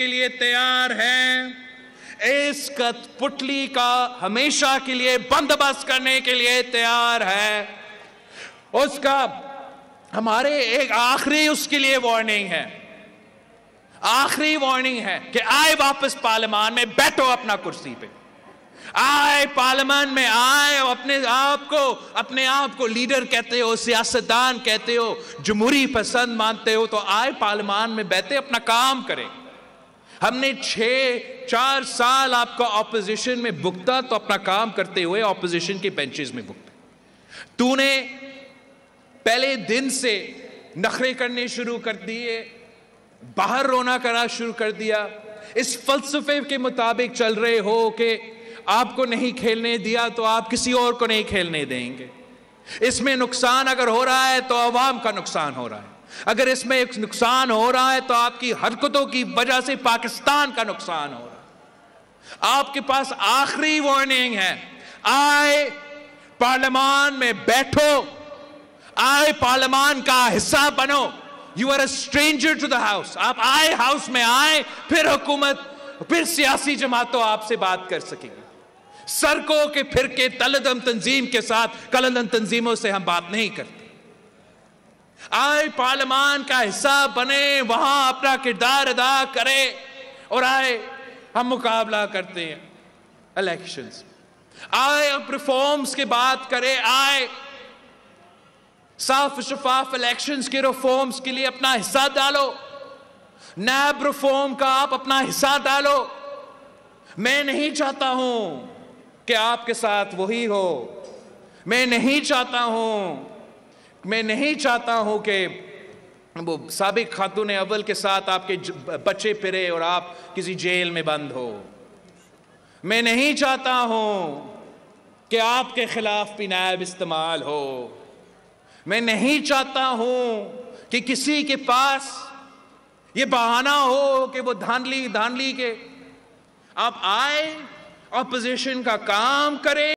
کے لیے تیار ہیں، اس کٹپٹلی کا ہمیشہ کے لیے بندوبست کرنے کے لیے تیار ہے۔ اس کا ہمارے ایک آخری اس کے لیے وارننگ ہے، آخری وارننگ ہے کہ آئے واپس پارلیمان میں، بیٹھو اپنا کرسی پہ، آئے پارلیمان میں، آئے اپنے آپ کو لیڈر کہتے ہو، سیاستدان کہتے ہو، جمہوری پسند مانتے ہو، تو آئے پارلیمان میں بیٹھے اپنا کام کریں۔ ہم نے 4 سال آپ کو اپوزیشن میں بھگتا، تو اپنا کام کرتے ہوئے اپوزیشن کے بینچز میں بھگتا۔ تو نے پہلے دن سے نخرے کرنے شروع کر دیے، باہر رونا کرنا شروع کر دیا، اس فلسفے کے مطابق چل رہے ہو کہ آپ کو نہیں کھیلنے دیا تو آپ کسی اور کو نہیں کھیلنے دیں گے۔ اس میں نقصان اگر ہو رہا ہے تو عوام کا نقصان ہو رہا ہے، اگر اس میں ایک نقصان ہو رہا ہے تو آپ کی حرکتوں کی وجہ سے پاکستان کا نقصان ہو رہا ہے۔ آپ کے پاس آخری وارننگ ہے، آئے پارلیمان میں بیٹھو، آئے پارلیمان کا حصہ بنو۔ You are a stranger to the house۔ آپ آئے ہاؤس میں آئے، پھر حکومت، پھر سیاسی جماعتوں آپ سے بات کر سکیں گے۔ سڑکوں کے فرقے کلندم تنظیم کے ساتھ کلندم تنظیموں سے ہم بات نہیں کرتے۔ آئے پارلیمان کا حصہ بنے، وہاں اپنا کردار ادا کرے، اور آئے ہم مقابلہ کرتے ہیں الیکشنز۔ آئے اب ریفارمز کی بات کرے، آئے صاف شفاف الیکشنز کے ریفارمز کے لیے اپنا حصہ ڈالو، نیب ریفارم کا آپ اپنا حصہ ڈالو۔ میں نہیں چاہتا ہوں کہ آپ کے ساتھ وہی ہو، میں نہیں چاہتا ہوں کہ وہ سابق خاتون اول کے ساتھ آپ کے بچے پھرے اور آپ کسی جیل میں بند ہو۔ میں نہیں چاہتا ہوں کہ آپ کے خلاف بھی نیب استعمال ہو۔ میں نہیں چاہتا ہوں کہ کسی کے پاس یہ بہانہ ہو کہ وہ دھاندلی کے۔ آپ آئے، اپوزیشن کا کام کرے۔